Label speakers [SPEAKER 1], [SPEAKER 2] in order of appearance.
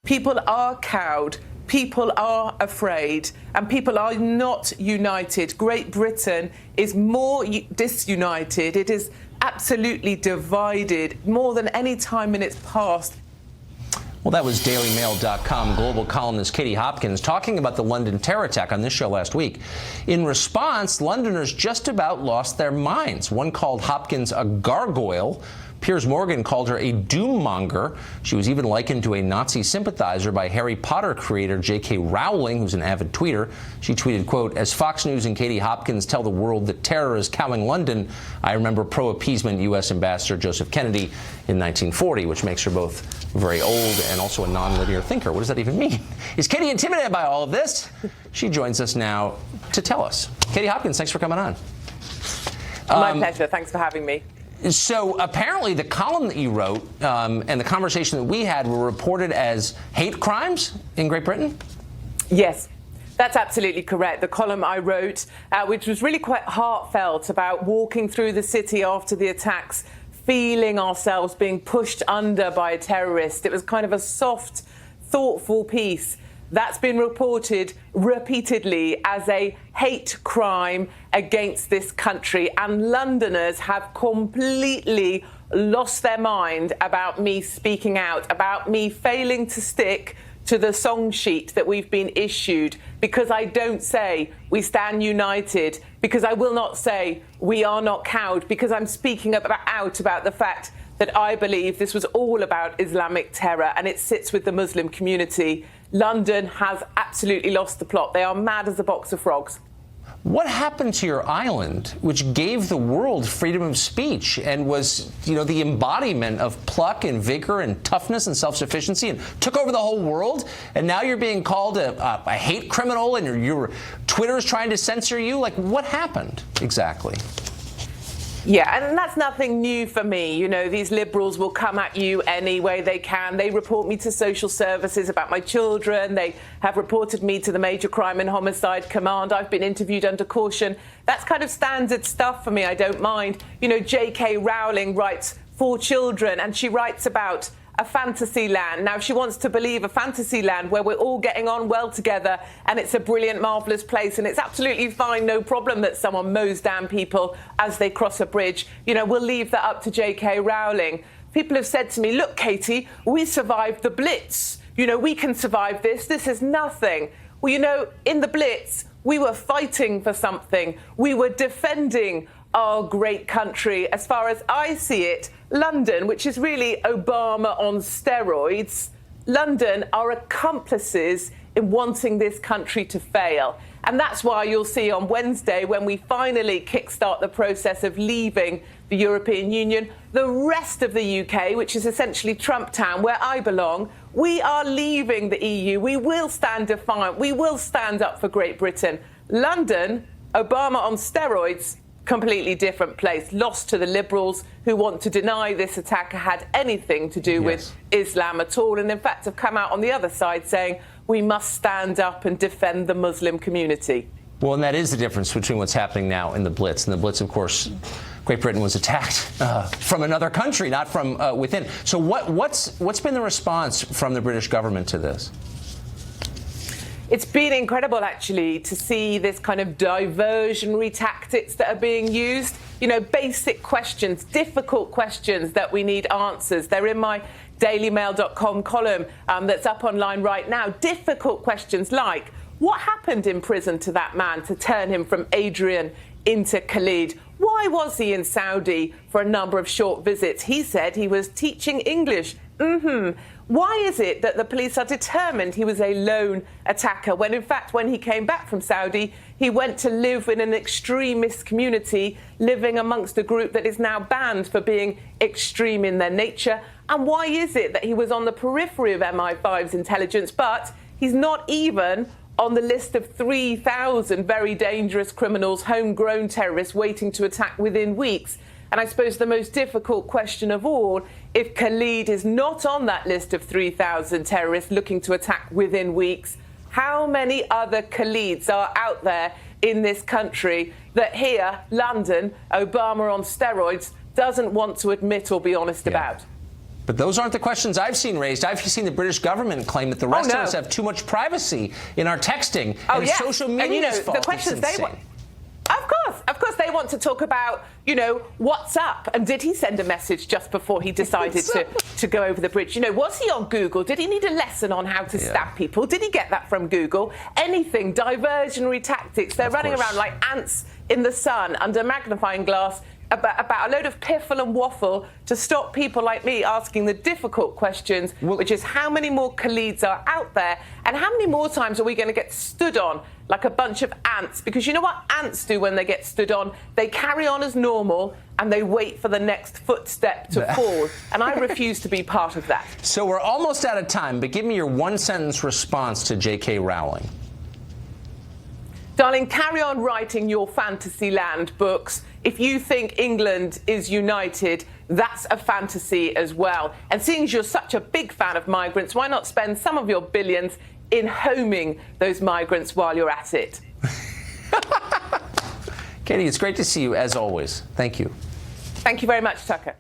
[SPEAKER 1] People are cowed. People are afraid, and people are not united. Great Britain is more disunited. It is absolutely divided more than any time in its past.
[SPEAKER 2] Well, that was DailyMail.com global columnist Katie Hopkins talking about the London terror attack on this show last week. In response, Londoners just about lost their minds. One called Hopkins a gargoyle. Piers Morgan called her a doom-monger. She was even likened to a Nazi sympathizer by Harry Potter creator J.K. Rowling, who's an avid tweeter. She tweeted, quote, "As Fox News and Katie Hopkins tell the world that terror is cowing London, I remember pro-appeasement U.S. Ambassador Joseph Kennedy in 1940, which makes her both very old and also a non-linear thinker." What does that even mean? Is Katie intimidated by all of this? She joins us now to tell us. Katie Hopkins, thanks for coming on.
[SPEAKER 1] My pleasure. Thanks for having me.
[SPEAKER 2] So apparently the column that you wrote and the conversation that we had were reported as hate crimes in Great Britain?
[SPEAKER 1] Yes, that's absolutely correct. The column I wrote, which was really quite heartfelt, about walking through the city after the attacks, feeling ourselves being pushed under by a terrorist. It was kind of a soft, thoughtful piece. That's been reported repeatedly as a hate crime against this country. And Londoners have completely lost their mind about me speaking out, about me failing to stick to the song sheet that we've been issued, because I don't say we stand united, because I will not say we are not cowed, because I'm speaking out about the fact that I believe this was all about Islamic terror and it sits with the Muslim community. London has absolutely lost the plot. They are mad as a box of frogs.
[SPEAKER 2] What happened to your island, which gave the world freedom of speech and was, the embodiment of pluck and vigor and toughness and self-sufficiency, and took over the whole world? And now you're being called a hate criminal, and your Twitter's trying to censor you? Like, what happened exactly?
[SPEAKER 1] Yeah, and that's nothing new for me. These liberals will come at you any way they can. They report me to social services about my children. They have reported me to the Major Crime and Homicide Command. I've been interviewed under caution. That's kind of standard stuff for me. I don't mind. J.K. Rowling writes for children, and she writes about a fantasy land. Now, she wants to believe a fantasy land where we're all getting on well together and it's a brilliant, marvellous place, and it's absolutely fine, no problem that someone mows down people as they cross a bridge. We'll leave that up to J.K. Rowling. People have said to me, look, Katie, we survived the Blitz. We can survive this. This is nothing. Well, in the Blitz, we were fighting for something. We were defending our great country. As far as I see it, London, which is really Obama on steroids, London are accomplices in wanting this country to fail. And that's why you'll see on Wednesday, when we finally kickstart the process of leaving the European Union, the rest of the UK, which is essentially Trump Town, where I belong, we are leaving the EU. We will stand defiant. We will stand up for Great Britain. London, Obama on steroids, completely different place, lost to the liberals who want to deny this attacker had anything to do with Islam at all, and in fact have come out on the other side saying we must stand up and defend the Muslim community.
[SPEAKER 2] Well, and that is the difference between what's happening now in the Blitz. And the Blitz, of course, Great Britain was attacked from another country, not from within. So what's been the response from the British government to this?
[SPEAKER 1] It's been incredible, actually, to see this kind of diversionary tactics that are being used. Basic questions, difficult questions that we need answers. They're in my DailyMail.com column that's up online right now. Difficult questions like, what happened in prison to that man to turn him from Adrian into Khalid? Why was he in Saudi for a number of short visits? He said he was teaching English. Why is it that the police are determined he was a lone attacker when, in fact, when he came back from Saudi, he went to live in an extremist community, living amongst a group that is now banned for being extreme in their nature? And why is it that he was on the periphery of MI5's intelligence, but he's not even on the list of 3,000 very dangerous criminals, homegrown terrorists waiting to attack within weeks? And I suppose the most difficult question of all, if Khalid is not on that list of 3,000 terrorists looking to attack within weeks, how many other Khalids are out there in this country that here, London, Obama on steroids, doesn't want to admit or be honest about?
[SPEAKER 2] But those aren't the questions I've seen raised. I've seen the British government claim that the rest of us have too much privacy in our texting, and it's social media's fault.
[SPEAKER 1] The questions they want. Of course, they want to talk about, what's up, and did he send a message just before he decided to go over the bridge? Was he on Google? Did he need a lesson on how to stab people? Did he get that from Google? Anything, diversionary tactics. They're running around like ants in the sun under a magnifying glass about a load of piffle and waffle to stop people like me asking the difficult questions, which is how many more Khalids are out there and how many more times are we going to get stood on like a bunch of ants? Because you know what ants do when they get stood on? They carry on as normal and they wait for the next footstep to fall. And I refuse to be part of that.
[SPEAKER 2] So we're almost out of time, but give me your one-sentence response to J.K. Rowling.
[SPEAKER 1] Darling, carry on writing your Fantasyland books. If you think England is united, that's a fantasy as well. And seeing as you're such a big fan of migrants, why not spend some of your billions in homing those migrants while you're at it?
[SPEAKER 2] Katie, it's great to see you as always. Thank you.
[SPEAKER 1] Thank you very much, Tucker.